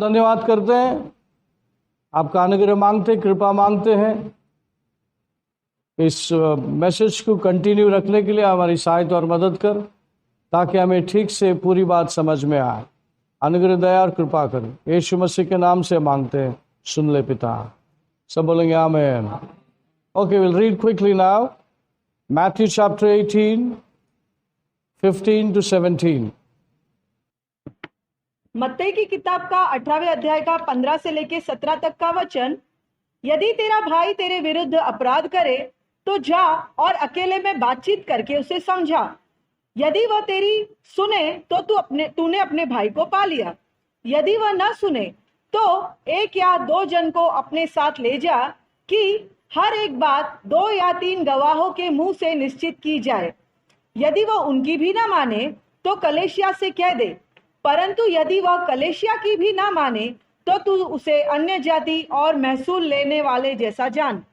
धन्यवाद करते हैं, आपका अनुग्रह मांगते, कृपा मांगते हैं। इस मैसेज को कंटिन्यू रखने के लिए हमारी सहायता और मदद कर, ताकि हमें ठीक से पूरी बात समझ में आए। अनुग्रह, दया और कृपा कर, यीशु मसीह के नाम से मांगते हैं, सुन ले पिता। सब बोलेंगे आमीन। Okay, will read quickly now Matthew chapter 18, 15 to 17। मत्ती की किताब का 18वें अध्याय का 15 से लेके 17 तक का वचन। यदि तेरा भाई तेरे विरुद्ध अपराध करे तो जा और अकेले में बातचीत करके उसे समझा। यदि वह तेरी सुने तो तूने अपने भाई को पा लिया। यदि वह न सुने तो 1 या 2 जन को अपने साथ ले जा, कि हर एक बात 2 या 3 गवाहों के मुंह से निश्चित की जाए। यदि वह उनकी भी ना माने तो कलेशिया से कह दे, परंतु यदि वह कलेशिया की भी ना माने तो तू उसे अन्य जाति और महसूल लेने वाले जैसा जान।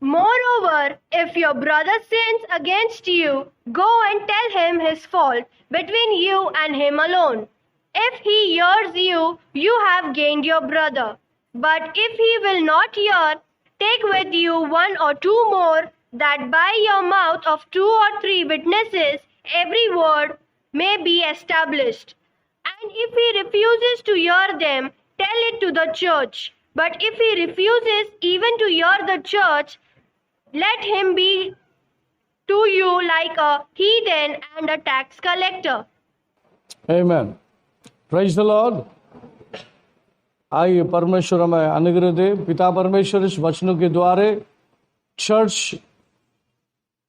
Moreover, if your brother sins against you, go and tell him his fault between you and him alone. If he hears you, you have gained your brother. But if he will not hear, take with you 1 or 2 more, that by your mouth of 2 or 3 witnesses every word may be established. And if he refuses to hear them, tell it to the church. But if he refuses even to hear the church, let him be to you like a heathen and a tax collector. Amen. Praise the Lord. आइए परमेश्वर हमें अनुग्रह दे। पिता परमेश्वर, इस वचनों के द्वारे चर्च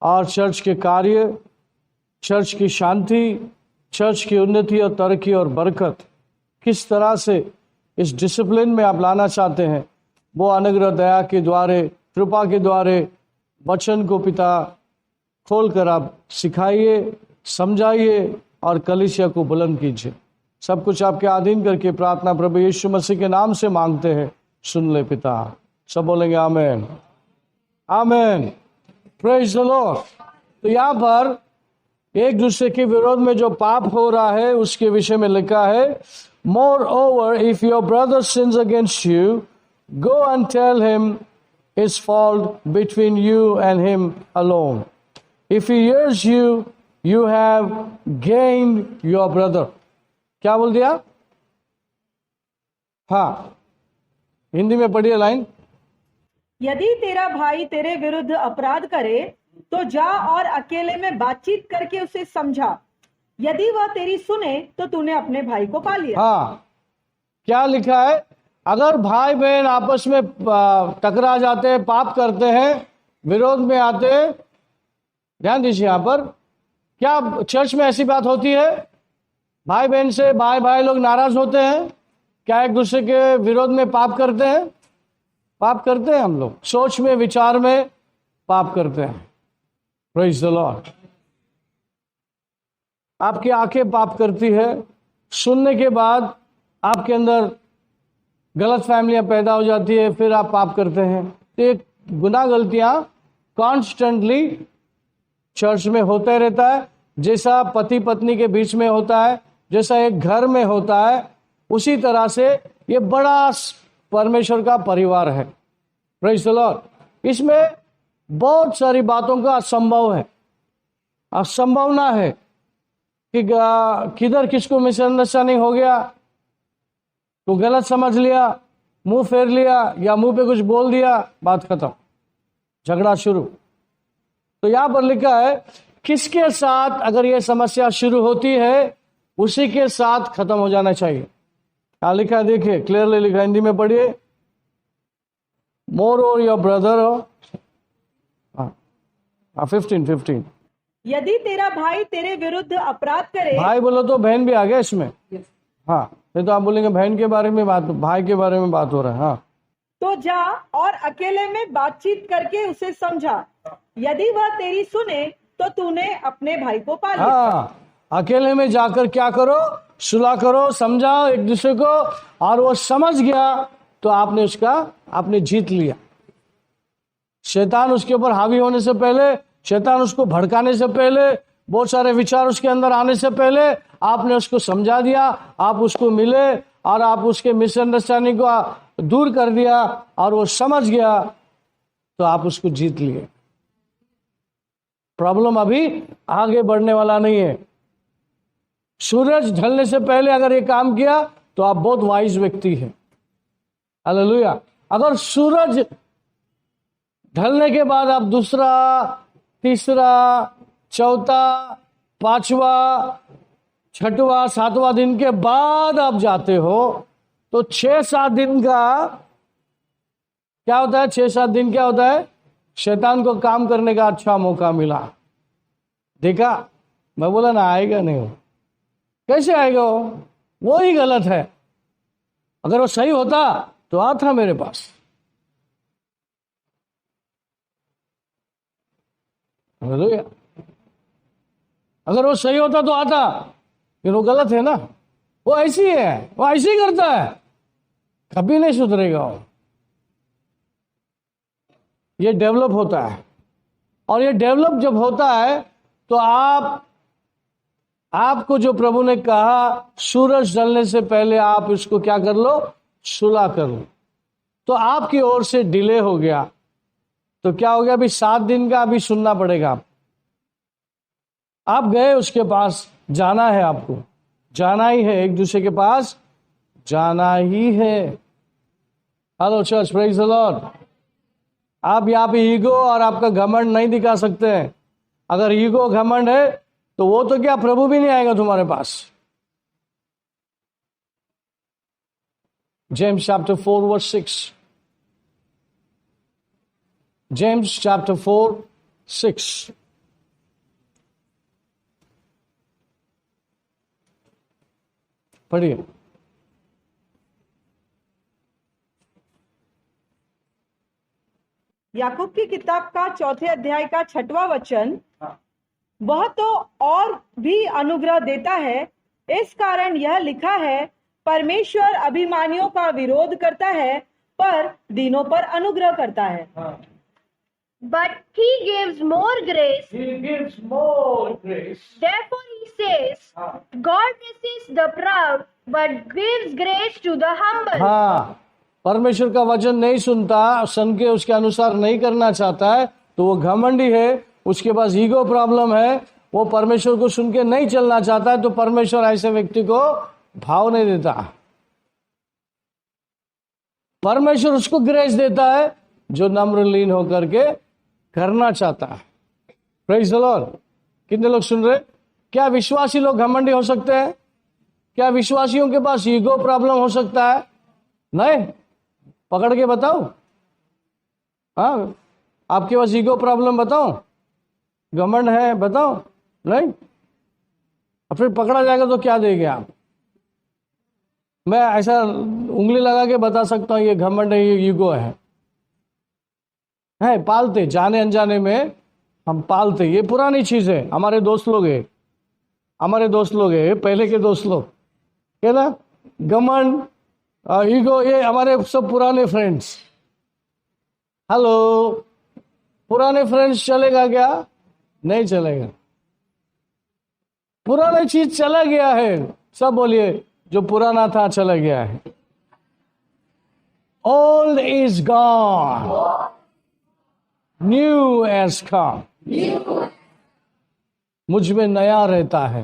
और चर्च के कार्य, चर्च की शांति, चर्च की उन्नति और तरक्की और बरकत किस तरह से इस डिसिप्लिन में आप लाना चाहते हैं, वो अनुग्रह दया के द्वारे, कृपा के द्वारे वचन को पिता खोल कर आप सिखाइए, समझाइए और कलीसिया को बुलंद कीजिए। सब कुछ आपके अधीन करके प्रार्थना प्रभु यीशु मसीह के नाम से मांगते हैं, सुन ले पिता। सब बोलेंगे आमीन, आमीन। Praise the Lord. तो यहाँ पर एक दूसरे के विरोध में जो पाप हो रहा है उसके विषय में लिखा है, more if your brother sins against you, go and tell him his fault between you and him alone. If he hears you, you have gained your brother. क्या बोल दिया? हाँ, हिंदी में पढ़िए लाइन। यदि तेरा भाई तेरे विरुद्ध अपराध करे तो जा और अकेले में बातचीत करके उसे समझा। यदि वह तेरी सुने तो तूने अपने भाई को पा लिया। हाँ, क्या लिखा है? अगर भाई बहन आपस में टकरा जाते हैं, पाप करते हैं, विरोध में आते हैं, ध्यान दीजिए यहाँ पर, क्या चर्च में ऐसी बात होती है? भाई बहन से भाई लोग नाराज होते हैं क्या? एक दूसरे के विरोध में पाप करते हैं? पाप करते हैं हम लोग, सोच में, विचार में पाप करते हैं। Praise the Lord. आपकी आंखें पाप करती है, सुनने के बाद आपके अंदर गलत फैमिलियां पैदा हो जाती है, फिर आप पाप करते हैं। तो ये गुनाह गलतियां कॉन्स्टेंटली चर्च में होता रहता है। जैसा पति पत्नी के बीच में होता है, जैसा एक घर में होता है, उसी तरह से ये बड़ा परमेश्वर का परिवार है। Praise the Lord. इसमें बहुत सारी बातों का असंभव है, असंभावना है कि किधर किसको मिसअंडरस्टैंडिंग हो गया, तो गलत समझ लिया, मुंह फेर लिया या मुंह पे कुछ बोल दिया, बात खत्म, झगड़ा शुरू। तो यहां पर लिखा है किसके साथ अगर ये समस्या शुरू होती है, उसी के साथ खत्म हो जाना चाहिए। क्या लिखा है देखिए, क्लियरली लिखा, हिंदी में पढ़िए। मोर और योर ब्रदर, 15। यदि तेरा भाई तेरे विरुद्ध अपराध करे, भाई बोलो तो बहन भी आ गया इसमें। हाँ, नहीं तो आप बोलेंगे बहन के बारे में बात, भाई के बारे में बात हो रहा है। हाँ, तो जा और अकेले में बातचीत करके उसे समझा। यदि वह तेरी सुने तो तूने अपने भाई को पा लिया। हाँ, अकेले में जाकर क्या करो, सुलह करो, समझाओ एक दूसरे को, और वो समझ गया तो आपने जीत लिया। शैतान उसके ऊपर हावी होने से पहले, शैतान उसको भड़काने से पहले, बहुत सारे विचार उसके अंदर आने से पहले आपने उसको समझा दिया, आप उसको मिले, और आप उसके मिसअंडरस्टैंडिंग को दूर कर दिया और वो समझ गया, तो आप उसको जीत लिए। प्रॉब्लम अभी आगे बढ़ने वाला नहीं है। सूरज ढलने से पहले अगर ये काम किया तो आप बहुत वाइज व्यक्ति हैं। हालेलुया। अगर सूरज ढलने के बाद आप दूसरा, तीसरा, चौथा, पांचवा, छठवां, सातवां दिन के बाद आप जाते हो, तो 6-7 दिन का क्या होता है? 6-7 दिन क्या होता है? शैतान को काम करने का अच्छा मौका मिला। देखा, मैं बोला ना आएगा नहीं वो। कैसे आएगा वो ही गलत है। अगर वो सही होता तो आता मेरे पास। हालेलुया। अगर वो सही होता तो आता, फिर वो गलत है ना। वो ऐसी है, वो ऐसे ही करता है, कभी नहीं सुधरेगा वो। ये डेवलप होता है, और ये डेवलप जब होता है तो आपको जो प्रभु ने कहा सूरज ढलने से पहले आप इसको क्या कर लो? सुलह कर लो। तो आपकी ओर से डिले हो गया, तो क्या हो गया? अभी 7 दिन का अभी सुनना पड़ेगा। आप गए उसके पास, जाना है, आपको जाना ही है, एक दूसरे के पास जाना ही है। Hello church, praise the Lord. आप यहाँ पे ईगो और आपका घमंड नहीं दिखा सकते हैं। अगर ईगो घमंड है तो वो तो क्या, प्रभु भी नहीं आएगा तुम्हारे पास। James chapter 4 verse 6। James chapter 4 6। पढ़िए। याकूब की किताब का 4 अध्याय का 6वां वचन, वह तो और भी अनुग्रह देता है, इस कारण यह लिखा है, परमेश्वर अभिमानियों का विरोध करता है पर दीनों पर अनुग्रह करता है। But he gives more grace. He gives more grace. Therefore he says, God resists the proud, but gives grace to the humble. हाँ, परमेश्वर का वचन नहीं सुनता, सन के उसके अनुसार नहीं करना चाहता है, तो वो घमंडी है, उसके पास ईगो प्रॉब्लम है, वो परमेश्वर को सुन के नहीं चलना चाहता है, तो परमेश्वर ऐसे व्यक्ति को भाव नहीं देता। परमेश्वर उसको ग्रेस देता है जो नम्र लीन होकर के करना चाहता है। Praise the Lord. कितने लोग सुन रहे? क्या विश्वासी लोग घमंडी हो सकते हैं? क्या विश्वासियों के पास ईगो प्रॉब्लम हो सकता है? नहीं। पकड़ के बताओ। हाँ, आपके पास ईगो प्रॉब्लम बताओ, घमंड है बताओ? नहीं। और फिर पकड़ा जाएगा तो क्या देंगे आप? मैं ऐसा उंगली लगा के बता सकता हूँ ये घमंड है, ये ईगो है पालते, जाने अनजाने में हम पालते। ये पुरानी चीज है, हमारे दोस्त लोग है, पहले के दोस्त लोग है ना। घमंड, ईगो, ये हमारे सब पुराने फ्रेंड्स। हेलो, पुराने फ्रेंड्स चलेगा क्या? नहीं चलेगा। पुरानी चीज चला गया है। सब बोलिए, जो पुराना था चला गया है। Old is gone, new has come। मुझ में नया रहता है।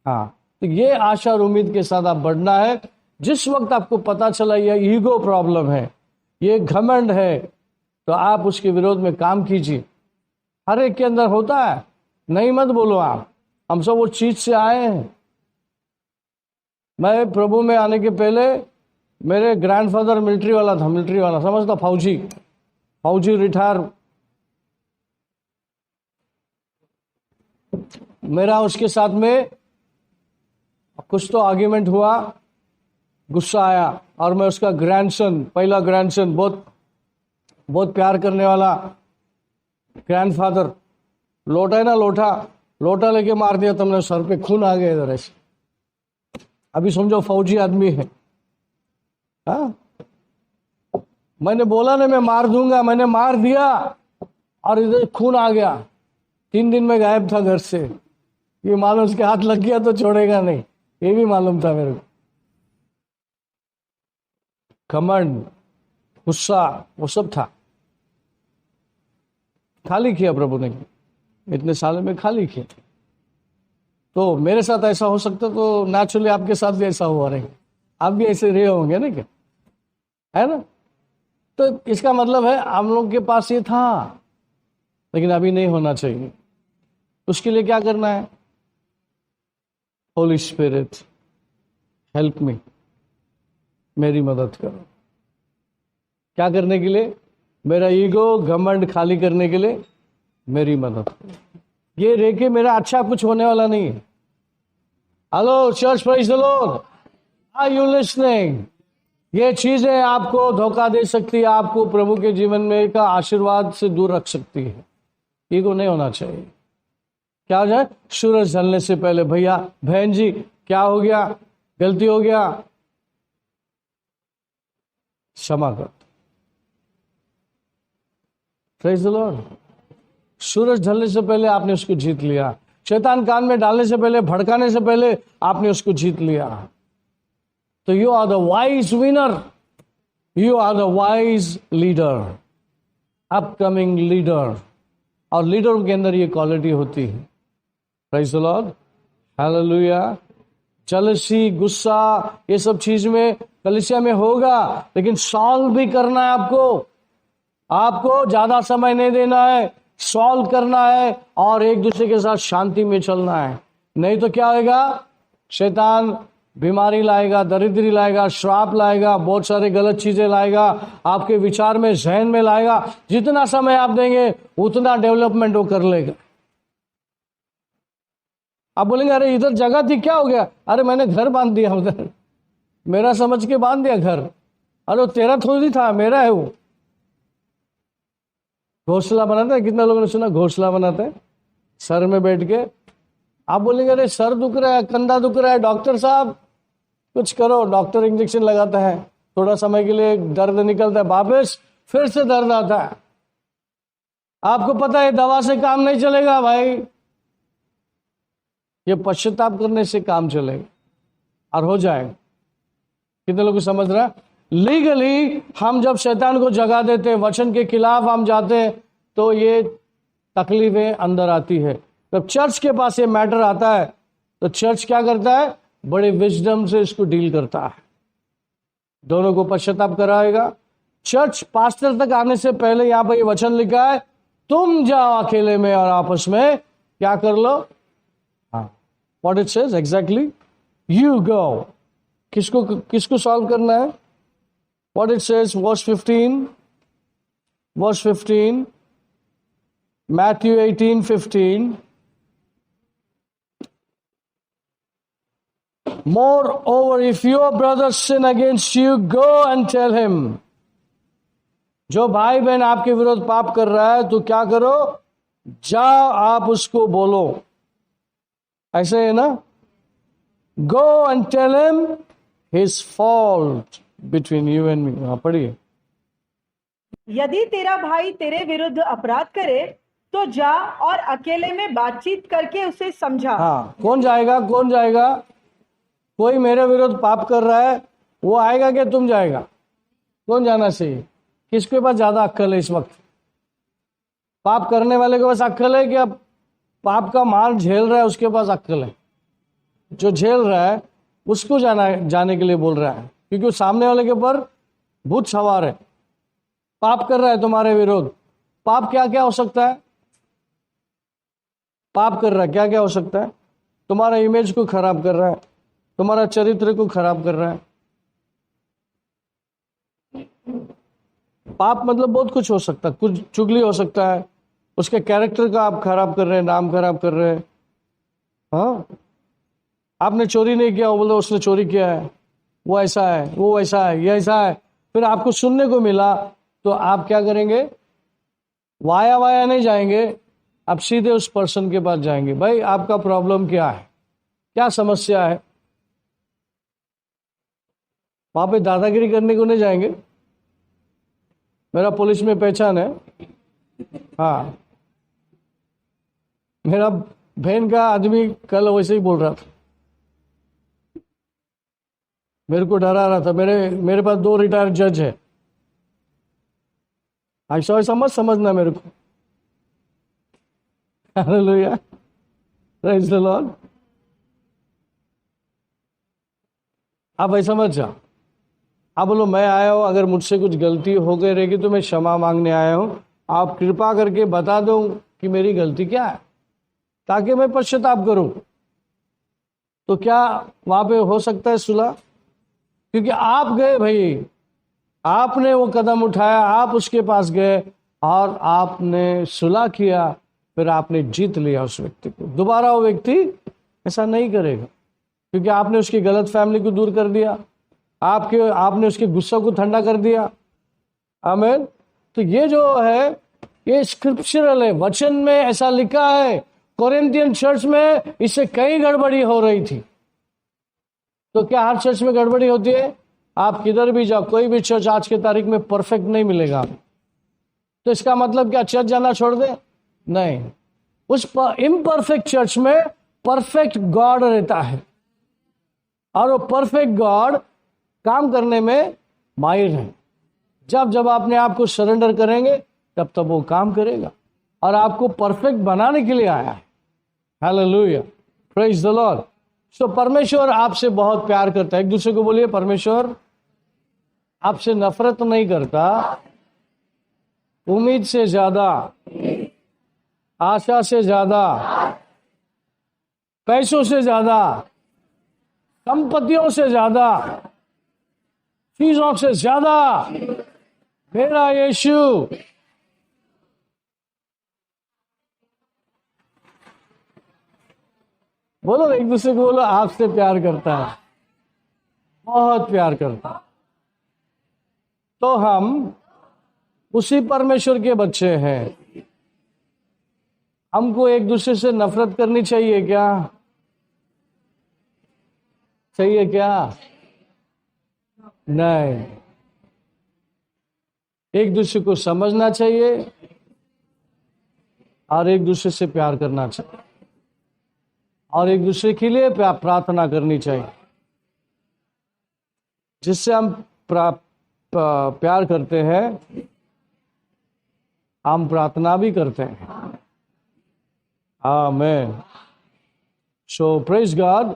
हाँ, तो ये आशा और उम्मीद के साथ आप बढ़ना है। जिस वक्त आपको पता चला ये ईगो प्रॉब्लम है, ये घमंड है, तो आप उसके विरोध में काम कीजिए। हर एक के अंदर होता है, नहीं मत बोलो आप। हम सब वो चीज से आए हैं। मैं प्रभु में आने के पहले मेरे ग्रैंडफादर मिलिट्री वाला था, समझता, फौजी रिटायर। मेरा उसके साथ में कुछ तो आर्ग्यूमेंट हुआ, गुस्सा आया, और मैं उसका ग्रैंडसन, पहला ग्रैंडसन, बहुत प्यार करने वाला ग्रैंडफादर, लोटा है ना, लोटा लेके मार दिया तुमने, सर पे खून आ गया इधर ऐसे। अभी समझो फौजी आदमी है। हाँ, मैंने बोला ना मैं मार दूंगा, मैंने मार दिया और इधर खून आ गया। 3 दिन में गायब था घर से। ये मालूम उसके हाथ लग गया तो छोड़ेगा नहीं, ये भी मालूम था मेरे को। घमंड, गुस्सा, वो सब था। खाली किया प्रभु ने, इतने सालों में खाली किया। तो मेरे साथ ऐसा हो सकता, तो नेचुरली आपके साथ भी ऐसा हुआ रहेगा, आप भी ऐसे रहे होंगे ना, क्या है ना। तो इसका मतलब है हम लोग के पास ये था, लेकिन अभी नहीं होना चाहिए। उसके लिए क्या करना है? होली स्पिरिट हेल्प मी, मेरी मदद करो। क्या करने के लिए? मेरा ईगो, घमंड खाली करने के लिए मेरी मदद करो। ये रह के मेरा अच्छा कुछ होने वाला नहीं है। Hello church, praise the lord, are you listening? ये चीजें आपको धोखा दे सकती है, आपको प्रभु के जीवन में का आशीर्वाद से दूर रख सकती है। ईगो नहीं होना चाहिए। क्या हो जाए? सूरज ढलने से पहले, भैया बहन जी क्या हो गया, गलती हो गया, क्षमा कर। Praise the Lord. सूरज ढलने से पहले आपने उसको जीत लिया। शैतान कान में डालने से पहले, भड़काने से पहले आपने उसको जीत लिया। तो you are the wise winner, you are the wise leader, upcoming leader. और लीडर के अंदर ये क्वालिटी होती है। Praise the Lord, hallelujah. Jealousy, गुस्सा, ये सब चीज में कलीसिया में होगा, लेकिन सॉल्व भी करना है आपको। आपको ज्यादा समय नहीं देना है, सॉल्व करना है और एक दूसरे के साथ शांति में चलना है। नहीं तो क्या होगा? शैतान बीमारी लाएगा, दरिद्री लाएगा, श्राप लाएगा, बहुत सारे गलत चीजें लाएगा, आपके विचार में, जहन में लाएगा। जितना समय आप देंगे उतना डेवलपमेंट वो कर लेगा। आप बोलेंगे अरे इधर जगह थी, क्या हो गया? अरे मैंने घर बांध दिया उधर, मेरा समझ के बांध दिया घर। अरे तेरा थोड़ी था, मेरा है वो। घोंसला बनाता है, कितना लोगों ने सुना घोंसला बनाते हैं सर में बैठ के। आप बोलेंगे अरे सर दुख रहा है, कंधा दुख रहा है, डॉक्टर साहब कुछ करो। डॉक्टर इंजेक्शन लगाता है, थोड़ा समय के लिए दर्द निकलता है, वापस फिर से दर्द आता है। आपको पता है दवा से काम नहीं चलेगा भाई, ये पश्चाताप करने से काम चलेगा और हो जाएगा। कितने लोग समझ रहा है? लीगली हम जब शैतान को जगा देते, वचन के खिलाफ हम जाते, तो ये तकलीफें अंदर आती है। जब चर्च के पास ये मैटर आता है तो चर्च क्या करता है? बड़े विजडम से इसको डील करता है, दोनों को पश्चाताप कराएगा। चर्च पास्टर तक आने से पहले यहाँ पर ये वचन लिखा है, तुम जाओ अकेले में और आपस में क्या कर लो। हाँ, what it says exactly, you go. किसको सॉल्व करना है? What it says, verse 15, Matthew 18:15. Moreover, if your brother sin against you, go and tell him. जो भाई बहन आपके विरोध पाप कर रहा है, तो क्या करो? जाओ आप उसको बोलो। ऐसे है ना? Go and tell him his fault between you and me. हाँ पढ़िए। यदि तेरा भाई तेरे विरुद्ध अपराध करे तो जा और अकेले में बातचीत करके उसे समझा। हाँ, कौन जाएगा? कौन जाएगा? कोई मेरे विरुद्ध पाप कर रहा है, वो आएगा कि तुम जाएगा? कौन जाना चाहिए? किसके पास ज्यादा अक्ल है इस वक्त? पाप करने वाले के पास अक्ल है कि अब पाप का मार झेल रहा है उसके पास अक्ल है? जो झेल रहा है उसको जाने के लिए बोल रहा है, क्योंकि सामने वाले के ऊपर भूत सवार है, पाप कर रहा है तुम्हारे विरोध। पाप क्या क्या हो सकता है? पाप कर रहा है क्या क्या हो सकता है? तुम्हारा इमेज को खराब कर रहा है, तुम्हारा चरित्र को खराब कर रहा है। पाप मतलब बहुत कुछ हो सकता है, कुछ चुगली हो सकता है, उसके कैरेक्टर का आप खराब कर रहे हैं, नाम खराब कर रहे हैं। हाँ, आपने चोरी नहीं किया, वो बोले उसने चोरी किया है, वो ऐसा है, वो वैसा है, ये ऐसा है। फिर आपको सुनने को मिला तो आप क्या करेंगे? वाया वाया नहीं जाएंगे, आप सीधे उस पर्सन के पास जाएंगे। भाई आपका प्रॉब्लम क्या है, क्या समस्या है? वहां पे दादागिरी करने को नहीं जाएंगे। मेरा पुलिस में पहचान है। हाँ, मेरा बहन का आदमी कल वैसे ही बोल रहा था, मेरे को डरा रहा था। मेरे पास 2 रिटायर्ड जज है। ऐसा मत समझना मेरे को। Hallelujah, praise the Lord. आप ऐसा मत जाओ। आप बोलो मैं आया हूं, अगर मुझसे कुछ गलती हो गई रहेगी तो मैं क्षमा मांगने आया हूं, आप कृपा करके बता दो कि मेरी गलती क्या है, ताकि मैं पश्चाताप करूं। तो क्या वहां पे हो सकता है सुलह? क्योंकि आप गए भाई, आपने वो कदम उठाया, आप उसके पास गए और आपने सुलह किया, फिर आपने जीत लिया उस व्यक्ति को। दोबारा वो व्यक्ति ऐसा नहीं करेगा, क्योंकि आपने उसकी गलत फैमिली को दूर कर दिया, आपने उसके गुस्से को ठंडा कर दिया। आमीन। तो ये जो है ये स्क्रिप्चरल है, वचन में ऐसा लिखा है। कोरिन्थियन चर्च में इससे कई गड़बड़ी हो रही थी। तो क्या हर चर्च में गड़बड़ी होती है? आप किधर भी जाओ, कोई भी चर्च आज की तारीख में परफेक्ट नहीं मिलेगा। तो इसका मतलब क्या चर्च जाना छोड़ दे? नहीं, उस इम्परफेक्ट चर्च में परफेक्ट गॉड रहता है, और वो परफेक्ट गॉड काम करने में माहिर है। जब जब अपने आप को सरेंडर करेंगे तब तब वो काम करेगा, और आपको परफेक्ट बनाने के लिए आया है। Hallelujah, praise the Lord. So परमेश्वर आपसे बहुत प्यार करता है। एक दूसरे को बोलिए, परमेश्वर आपसे नफरत नहीं करता। उम्मीद से ज्यादा, आशा से ज्यादा, पैसों से ज्यादा, संपत्तियों से ज्यादा, चीजों से ज्यादा मेरा यीशु बोलो, एक दूसरे को बोलो, आपसे प्यार करता है, बहुत प्यार करता है। तो हम उसी परमेश्वर के बच्चे हैं। हमको एक दूसरे से नफरत करनी चाहिए क्या? चाहिए क्या? नहीं, एक दूसरे को समझना चाहिए और एक दूसरे से प्यार करना चाहिए, और एक दूसरे के लिए प्रार्थना करनी चाहिए। जिससे हम प्यार करते हैं, हम प्रार्थना भी करते हैं। आमीन। सो प्रेज गॉड।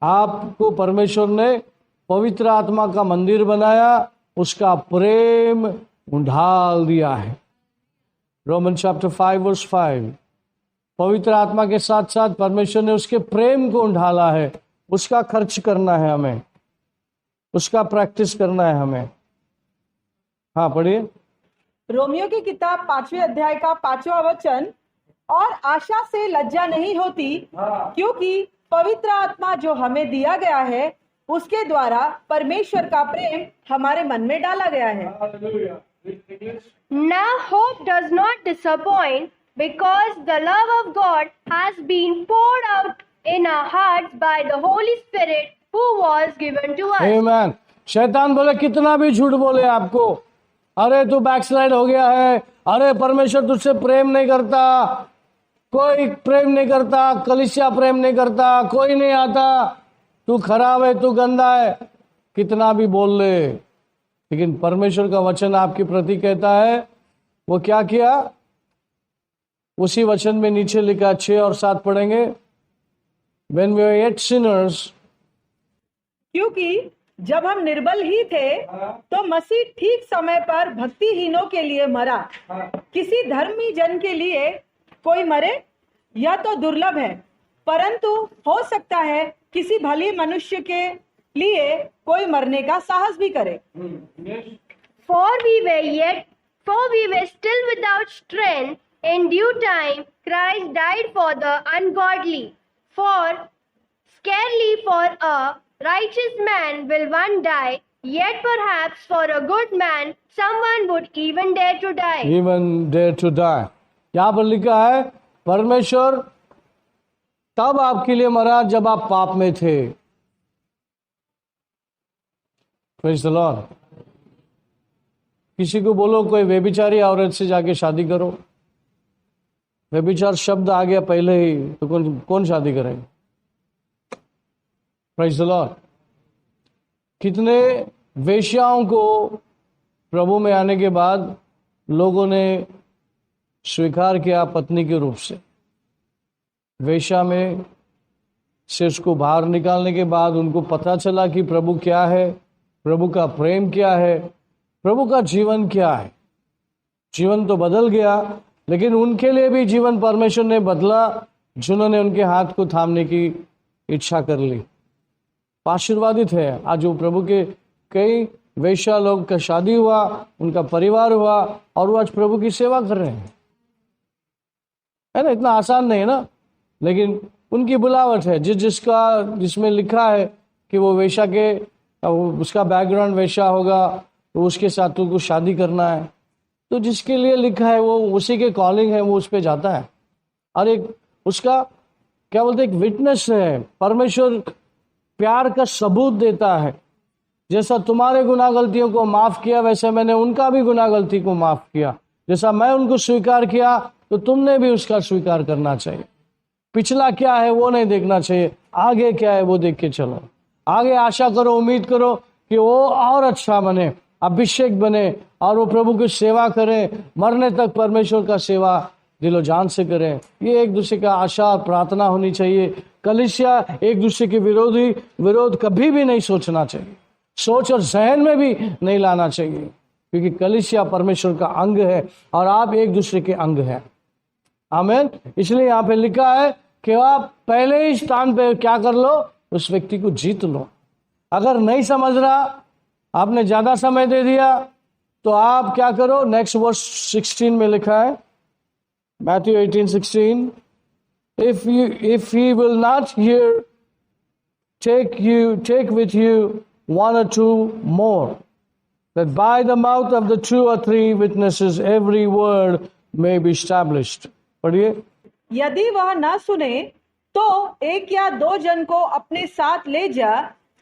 आपको परमेश्वर ने पवित्र आत्मा का मंदिर बनाया, उसका प्रेम ढाल दिया है। Roman chapter 5 verse 5। पवित्र आत्मा के साथ साथ परमेश्वर ने उसके प्रेम को ढाला है। उसका खर्च करना है हमें, उसका प्रैक्टिस करना है हमें। हाँ, पढ़िए। रोमियो की किताब 5वें अध्याय का 5वां वचन, और आशा से लज्जा नहीं होती, क्योंकि पवित्र आत्मा जो हमें दिया गया है उसके द्वारा परमेश्वर का प्रेम हमारे मन में डाला गया है। Now hope does not disappoint, because the love of God has been poured out in our hearts by the Holy Spirit who was given to us. आमीन। शैतान बोले, कितना भी झूठ बोले आपको, अरे तू बैकस्लाइड हो गया है, अरे परमेश्वर तुझसे प्रेम नहीं करता, कोई प्रेम नहीं करता, कलीसिया प्रेम नहीं करता, कोई नहीं आता, तू खराब है, तू गंदा है, कितना भी बोल ले। लेकिन परमेश्वर का वचन आपके प्रति कहता है, वो क्या किया? उसी वचन में नीचे लिखा, 6 और 7 पढ़ेंगे। When we were yet sinners, क्योंकि जब हम निर्बल ही थे तो मसीह ठीक समय पर भक्तिहीनों के लिए मरा। किसी धर्मी जन के लिए कोई मरे यह तो दुर्लभ है, परंतु हो सकता है किसी भली मनुष्य के लिए कोई मरने का साहस भी करे। For we were still without strength, in due time Christ died for the ungodly. For scarcely for a righteous man will one die, yet perhaps for a good man someone would even dare to die. even dare to die। यहाँ पर लिखा है, परमेश्वर तब आपके लिए मरा जब आप पाप में थे। Praise the Lord. किसी को बोलो कोई व्यभिचारी औरत से जाके शादी करो, व्यभिचार शब्द आ गया पहले ही, तो कौन शादी करेगा? Praise the Lord. कितने वेश्याओं को प्रभु में आने के बाद लोगों ने स्वीकार किया पत्नी के रूप से। वेश्या में से उसको बाहर निकालने के बाद उनको पता चला कि प्रभु क्या है, प्रभु का प्रेम क्या है, प्रभु का जीवन क्या है। जीवन तो बदल गया, लेकिन उनके लिए भी जीवन परमेश्वर ने बदला जिन्होंने उनके हाथ को थामने की इच्छा कर ली। आशीर्वादित है आज वो प्रभु के कई वेश्या लोग का शादी हुआ, उनका परिवार हुआ और वो आज प्रभु की सेवा कर रहे हैं, है ना। इतना आसान नहीं है ना, लेकिन उनकी बुलावट है। जिसमें लिखा है कि वो वेश्या के, उसका बैकग्राउंड वेश्या होगा, तो उसके साथ तुमको शादी करना है, तो जिसके लिए लिखा है वो उसी के कॉलिंग है, वो उस पर जाता है। और एक उसका क्या बोलते, एक विटनेस है। परमेश्वर प्यार का सबूत देता है। जैसा तुम्हारे गुनाह गलतियों को माफ किया, वैसे मैंने उनका भी गुनाह गलती को माफ किया। जैसा मैं उनको स्वीकार किया, तो तुमने भी उसका स्वीकार करना चाहिए। पिछला क्या है वो नहीं देखना चाहिए, आगे क्या है वो देख के चलो। आगे आशा करो, उम्मीद करो कि वो और अच्छा बने, अभिषेक बने और वो प्रभु की सेवा करें, मरने तक परमेश्वर का सेवा दिलो जान से करें। ये एक दूसरे का आशा और प्रार्थना होनी चाहिए। कलीसिया एक दूसरे के विरोध कभी भी नहीं सोचना चाहिए, सोच और जहन में भी नहीं लाना चाहिए, क्योंकि कलीसिया परमेश्वर का अंग है और आप एक दूसरे के अंग हैं। आमीन। इसलिए यहाँ पे लिखा है कि आप पहले ही स्थान पे क्या कर लो, उस व्यक्ति को जीत लो। अगर नहीं समझ रहा, आपने ज्यादा समय दे दिया, तो आप क्या करो, नेक्स्ट वर्स 16 में लिखा है, Matthew 18:16, if he will not hear, take with you one or two more, that by the mouth of the 2 or 3 witnesses every word may be established. पढ़िए। यदि वह न सुने तो 1 या 2 जन को अपने साथ ले जा,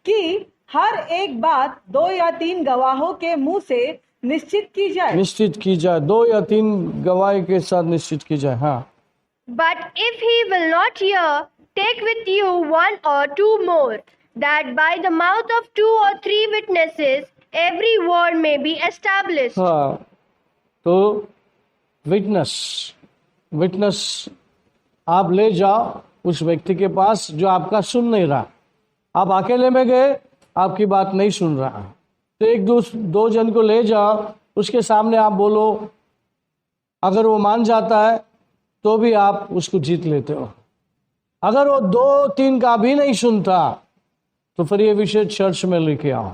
कि हर एक बात 2 या 3 गवाहों के मुंह से निश्चित की जाए। 2 या 3 गवाही के साथ निश्चित की जाए। हाँ। But if he will not hear, take with you 1 or 2 more, that by the mouth of 2 or 3 witnesses every word may be established. हाँ, तो विटनेस आप ले जाओ उस व्यक्ति के पास जो आपका सुन नहीं रहा। आप अकेले में गए, आपकी बात नहीं सुन रहा, तो 1-2 जन को ले जाओ, उसके सामने आप बोलो। अगर वो मान जाता है तो भी आप उसको जीत लेते हो। अगर वो 2-3 का भी नहीं सुनता, तो फिर ये विषय चर्च में लेके आओ।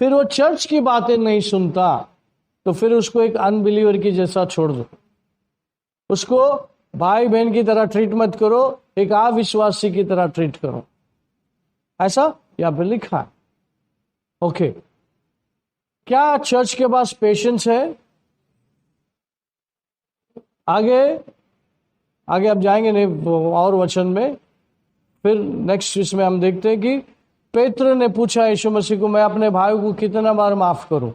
फिर वो चर्च की बातें नहीं सुनता, तो फिर उसको एक अनबिलीवर की जैसा छोड़ दो। उसको भाई बहन की तरह ट्रीट मत करो, एक अविश्वासी की तरह ट्रीट करो। ऐसा यहाँ पे लिखा है। ओके, क्या चर्च के पास पेशेंस है? आगे आप जाएंगे नहीं और वचन में, फिर नेक्स्ट इसमें हम देखते हैं कि पेत्र ने पूछा यीशु मसीह को, मैं अपने भाई को कितना बार माफ करूं?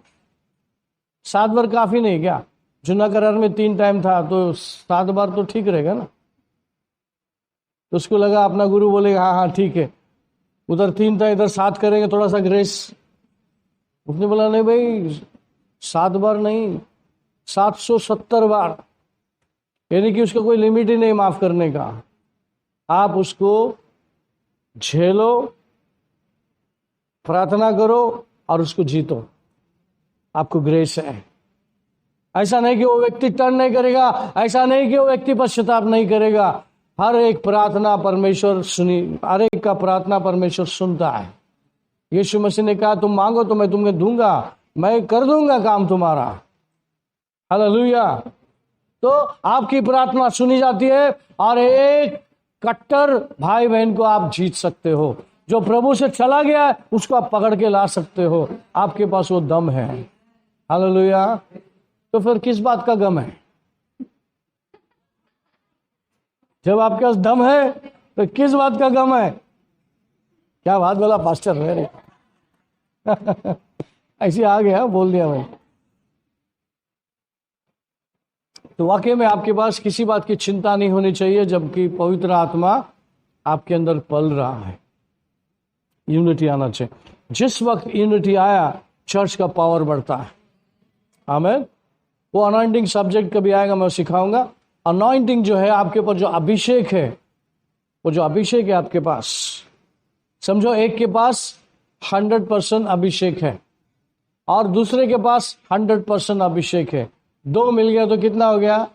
7 बार काफी नहीं क्या? जुना करार में 3 टाइम था, तो 7 बार तो ठीक रहेगा ना। तो उसको लगा, अपना गुरु बोलेगा हाँ ठीक है, उधर 3 था, इधर 7 करेंगे, थोड़ा सा ग्रेस। उसने बोला नहीं भाई, 7 बार नहीं, 770 बार, यानी कि उसका कोई लिमिट ही नहीं माफ करने का। आप उसको झेलो, प्रार्थना करो और उसको जीतो, आपको ग्रेस है। ऐसा नहीं कि वो व्यक्ति टर्न नहीं करेगा, ऐसा नहीं कि वो व्यक्ति पश्चाताप नहीं करेगा। हर एक प्रार्थना परमेश्वर हर एक का प्रार्थना परमेश्वर सुनता है। यीशु मसीह ने कहा, तुम मांगो तो मैं तुम्हें दूंगा, मैं कर दूंगा काम तुम्हारा। हालेलुया। तो आपकी प्रार्थना सुनी जाती है और एक कट्टर भाई बहन को आप जीत सकते हो। जो प्रभु से चला गया है उसको आप पकड़ के ला सकते हो, आपके पास वो दम है। हालेलुया। तो फिर किस बात का गम है? जब आपके पास दम है तो किस बात का गम है? क्या बात बोला पास्टर, मेरे ऐसे आ गया, बोल दिया मैं। तो वाकई में आपके पास किसी बात की चिंता नहीं होनी चाहिए, जबकि पवित्र आत्मा आपके अंदर पल रहा है। यूनिटी आना चाहिए। जिस वक्त यूनिटी आया चर्च का पावर बढ़ता है। आमीन। वो अनॉइंटिंग सब्जेक्ट कभी आएगा, मैं सिखाऊंगा। अनॉइंटिंग जो है आपके ऊपर, जो अभिषेक है, वो जो अभिषेक है आपके पास, समझो एक के पास 100% अभिषेक है और दूसरे के पास 100% अभिषेक है, दो मिल गया तो कितना हो गया?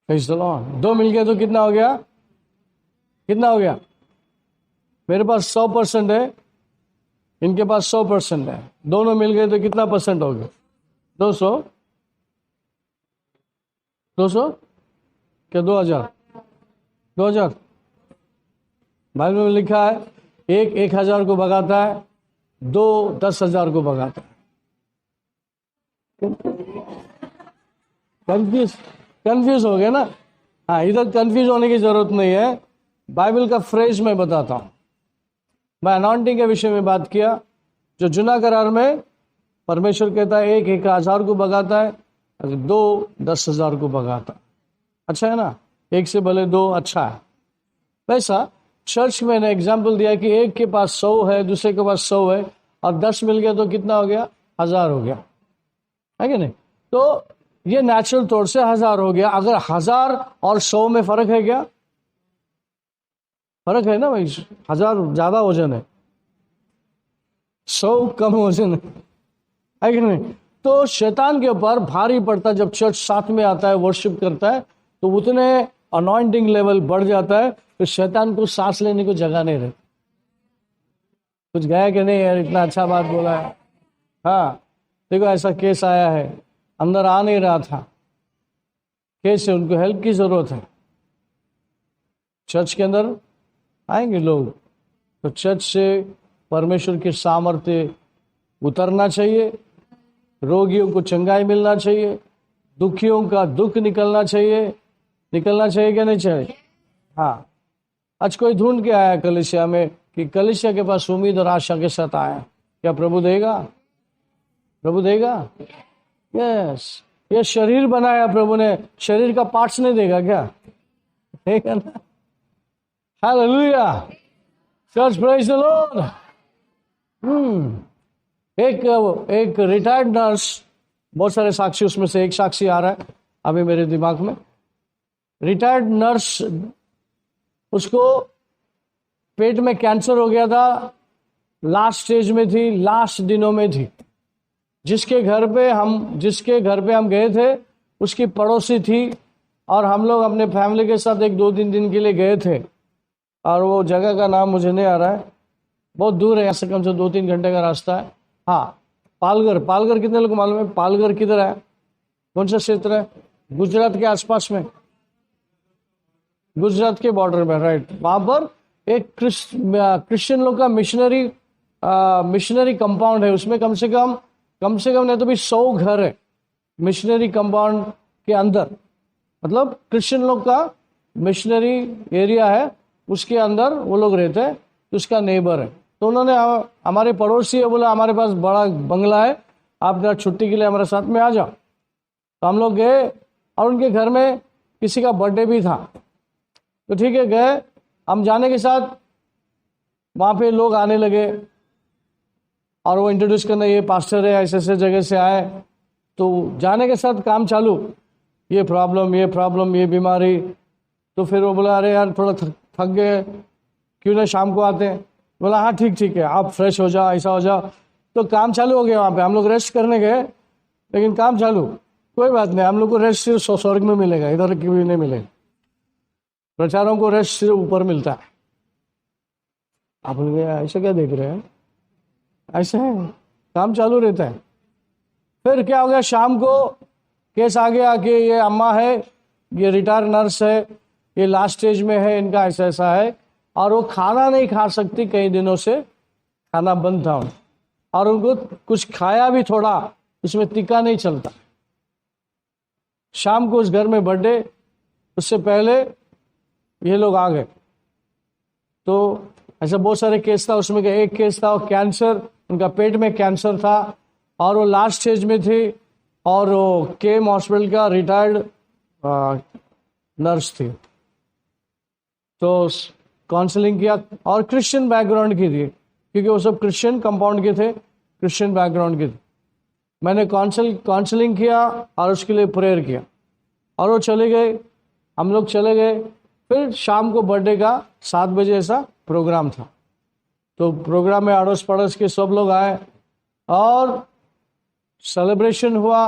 दो मिल गया तो कितना हो गया? कितना हो गया? मेरे पास 100% है, इनके पास 100% है, दोनों मिल गए तो कितना परसेंट हो गया? 200 200 क्या 2000? 2000। बाइबल में लिखा है एक 1000 को भगाता है, दो 10,000 को भगाता है। कंफ्यूज हो गया ना? हाँ, इधर कंफ्यूज होने की जरूरत नहीं है। बाइबल का फ्रेज मैं बताता हूं। मैं अनॉइंटिंग के विषय में बात किया। जो जुना करार में परमेश्वर कहता है एक 1000 को भगाता है, दो 10,000 को भगाता है। अच्छा है ना? एक से भले दो अच्छा है। वैसा चर्च में मैंने एग्जाम्पल दिया कि एक के पास 100 है, दूसरे के पास 100 है और 10 मिल गया तो कितना हो गया? 1000 हो गया, है कि नहीं? तो ये नेचुरल तौर से 1000 हो गया। अगर 1000 और 100 में फर्क है क्या? फर्क है ना भाई। 1000 ज्यादा वजन है, 100 कम वजन है कि नहीं? तो शैतान के ऊपर भारी पड़ता है। जब चर्च साथ में आता है, वर्शिप करता है, तो उतने अनॉइंटिंग लेवल बढ़ जाता है, तो शैतान को सांस लेने को जगह नहीं रहती। कुछ गया कि नहीं यार, इतना अच्छा बात बोला है। हाँ देखो, ऐसा केस आया है, अंदर आ नहीं रहा था, केस है, उनको हेल्प की जरूरत है। चर्च के अंदर आएंगे लोग, तो चर्च से परमेश्वर की सामर्थ्य उतरना चाहिए, रोगियों को चंगाई मिलना चाहिए, दुखियों का दुख निकलना चाहिए। निकलना चाहिए क्या नहीं चाहिए? हाँ। आज कोई ढूंढ के आया कलीसिया में कि कलीसिया के पास उम्मीद और आशा के साथ आया, क्या प्रभु देगा? प्रभु देगा? यस। ये शरीर बनाया प्रभु ने, शरीर का पार्ट्स नहीं देगा क्या? देगा ना? Hallelujah. Church praise the Lord. एक रिटायर्ड नर्स, बहुत सारे साक्षी, उसमें से एक साक्षी आ रहा है अभी मेरे दिमाग में। रिटायर्ड नर्स, उसको पेट में कैंसर हो गया था, लास्ट स्टेज में थी, लास्ट दिनों में थी। जिसके घर पे हम गए थे, उसकी पड़ोसी थी और हम लोग अपने फैमिली के साथ 1-2-3 दिन के लिए गए थे। और वो जगह का नाम मुझे नहीं आ रहा है, बहुत दूर है, यहाँ से कम से 2-3 घंटे का रास्ता है। हाँ, पालघर कितने लोग मालूम है? पालघर किधर है? कौन सा क्षेत्र है? गुजरात के आसपास में, गुजरात के बॉर्डर में, राइट। वहां पर एक क्रिश्चियन लोग का मिशनरी कंपाउंड है। उसमें कम से कम नहीं तो भी 100 घर है मिशनरी कंपाउंड के अंदर। मतलब क्रिश्चियन लोग का मिशनरी एरिया है, उसके अंदर वो लोग रहते हैं, उसका नेबर है। तो उन्होंने हमारे पड़ोसी है, बोला हमारे पास बड़ा बंगला है, आप जरा छुट्टी के लिए हमारे साथ में आ जाओ। तो हम लोग गए और उनके घर में किसी का बर्थडे भी था। तो ठीक है, गए। हम जाने के साथ वहाँ पे लोग आने लगे और वो इंट्रोड्यूस करना, ये पास्टर है, ऐसे ऐसे जगह से आए। तो जाने के साथ काम चालू, ये प्रॉब्लम, ये बीमारी। तो फिर वो बोला अरे यार थोड़ा थक गए, क्यों ना शाम को आते हैं? बोला हाँ ठीक है, आप फ्रेश हो जाओ, ऐसा हो जाओ। तो काम चालू हो गया वहाँ पे। हम लोग रेस्ट करने गए, लेकिन काम चालू। कोई बात नहीं, हम लोग को रेस्ट सिर्फ स्वर्ग में मिलेगा, इधर कभी नहीं मिलेगा। प्रचारों को रेस्ट सिर्फ ऊपर मिलता है। आप लोग ऐसे क्या देख रहे हैं? ऐसे है, काम चालू रहता है। फिर क्या हो गया, शाम को केस आ गया कि ये अम्मा है, ये रिटायर नर्स है, ये लास्ट स्टेज में है, इनका ऐसा है, और वो खाना नहीं खा सकती, कई दिनों से खाना बंद था और उनको कुछ खाया भी थोड़ा, उसमें तीखा नहीं चलता। शाम को उस घर में बर्थडे, उससे पहले ये लोग आ गए। तो ऐसे बहुत सारे केस था, उसमें एक केस था कैंसर, उनका पेट में कैंसर था और वो लास्ट स्टेज में थी, और वो केम हॉस्पिटल का रिटायर्ड नर्स थी। तो काउंसलिंग किया, और क्रिश्चियन बैकग्राउंड की थी, क्योंकि वो सब क्रिश्चियन कंपाउंड के थे, क्रिश्चियन बैकग्राउंड के थे। मैंने काउंसलिंग किया और उसके लिए प्रेयर किया, और वो चले गए, हम लोग चले गए। फिर शाम को बर्थडे का 7 बजे ऐसा प्रोग्राम था, तो प्रोग्राम में अड़ोस पड़ोस के सब लोग आए और सेलिब्रेशन हुआ,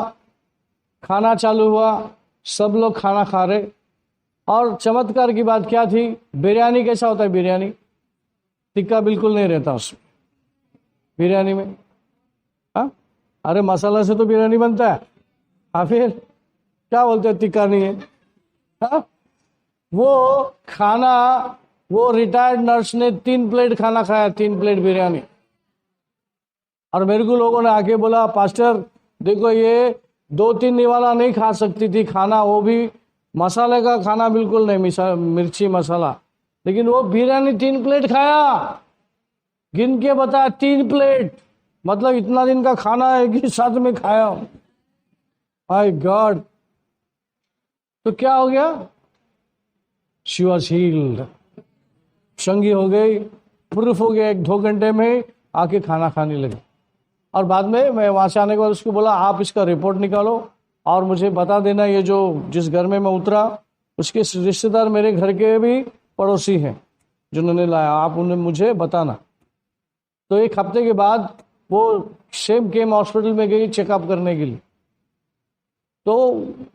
खाना चालू हुआ, सब लोग खाना खा रहे। और चमत्कार की बात क्या थी, बिरयानी कैसा होता है, बिरयानी टिक्का बिल्कुल नहीं रहता उसमें, बिरयानी में। हाँ, अरे मसाला से तो बिरयानी बनता है, हाँ फिर क्या बोलते हैं टिक्का नहीं है। हाँ, वो खाना, वो रिटायर्ड नर्स ने 3 प्लेट खाना खाया, 3 प्लेट बिरयानी। और मेरे को लोगों ने आके बोला, पास्टर देखो ये 2-3 निवाला नहीं खा सकती थी खाना, वो भी मसाले का खाना बिल्कुल नहीं, मिर्ची मसाला, लेकिन वो बिरयानी 3 प्लेट खाया, गिन के बताया 3 प्लेट, मतलब इतना दिन का खाना एक ही साथ में खाया। माय गॉड, तो क्या हो गया, शी वॉज हील्ड, चंगी हो गई, प्रूफ हो गया, 1-2 घंटे में आके खाना खाने लगी। और बाद में मैं वहां से आने के बाद उसको बोला, आप इसका रिपोर्ट निकालो और मुझे बता देना, ये जो जिस घर में मैं उतरा उसके रिश्तेदार मेरे घर के भी पड़ोसी हैं जिन्होंने लाया, आप उन्हें मुझे बताना। तो 1 हफ्ते के बाद वो सेम केम हॉस्पिटल में गई चेकअप करने के लिए, तो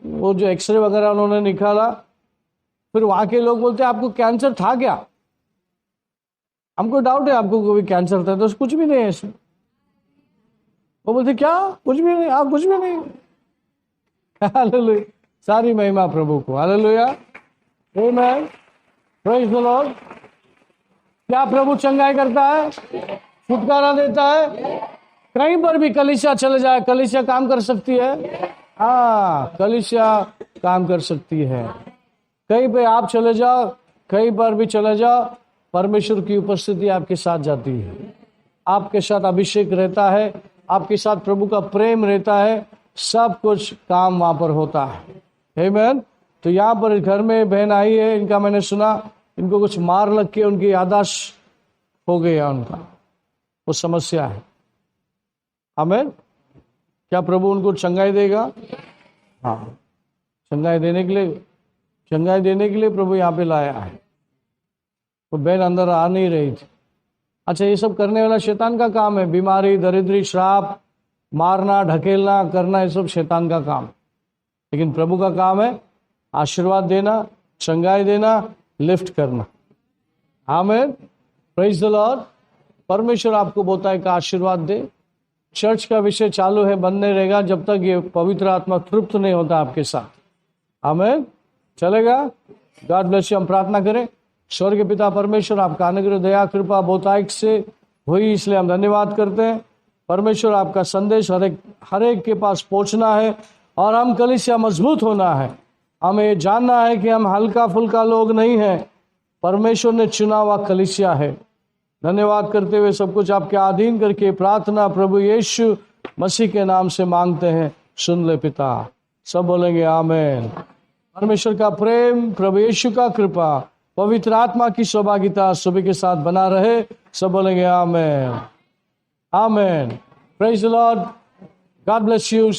वो जो एक्सरे वगैरह उन्होंने निकाला। फिर वहां के लोग बोलते आपको कैंसर था क्या, हमको डाउट है आपको कोई कैंसर था, तो कुछ भी नहीं है इसमें। वो बोलते क्या, कुछ भी नहीं, आप कुछ भी नहीं। हालेलुया, सारी महिमा प्रभु को, hallelujah, amen, praise the Lord. क्या प्रभु चंगाई करता है, छुटकारा देता है। कहीं पर भी कलीसिया चले जाए, कलीसिया काम कर सकती है। हाँ, कलीसिया काम कर सकती है। कहीं पे आप चले जाओ, कहीं पर भी चले जाओ, परमेश्वर की उपस्थिति आपके साथ जाती है, आपके साथ अभिषेक रहता है, आपके साथ प्रभु का प्रेम रहता है, सब कुछ काम वहां पर होता है। आमीन। तो यहाँ पर घर में बहन आई है, इनका मैंने सुना इनको कुछ मार लग के उनकी याददाश्त हो गया, उनका वो समस्या है। आमीन। क्या प्रभु उनको चंगाई देगा? हाँ, चंगाई देने के लिए प्रभु यहाँ पे लाया है। वो बहन अंदर आ नहीं रही थी। अच्छा, ये सब करने वाला शैतान का काम है, बीमारी, दरिद्री, श्राप, मारना, ढकेलना, करना, ये सब शैतान का काम। लेकिन प्रभु का काम है आशीर्वाद देना, चंगाई देना, लिफ्ट करना। आमीन, प्रेज द लॉर्ड। परमेश्वर आपको बोलता है कि आशीर्वाद दे। चर्च का विषय चालू है, बंद नहीं रहेगा जब तक ये पवित्र आत्मा तृप्त नहीं होता आपके साथ। आमीन, चलेगा। God bless you. हम प्रार्थना करें। स्वर्ग पिता परमेश्वर, आपका अनुग्रह, दया, कृपा बहुतायत से हुई, इसलिए हम धन्यवाद करते हैं। परमेश्वर, आपका संदेश हर एक के पास पहुंचना है और हम कलीसिया मजबूत होना है। हमें जानना है कि हम हल्का फुल्का लोग नहीं हैं, परमेश्वर ने चुना हुआ कलीसिया है। धन्यवाद करते हुए सब कुछ आपके अधीन करके प्रार्थना प्रभु यीशु मसीह के नाम से मांगते हैं, सुन ले पिता। सब बोलेंगे आमीन। परमेश्वर का प्रेम, प्रभु यीशु का कृपा, पवित्र आत्मा की सौभाग्यता सभी के साथ बना रहे। सब बोलेंगे आमीन, आमीन। Praise the Lord. God bless you.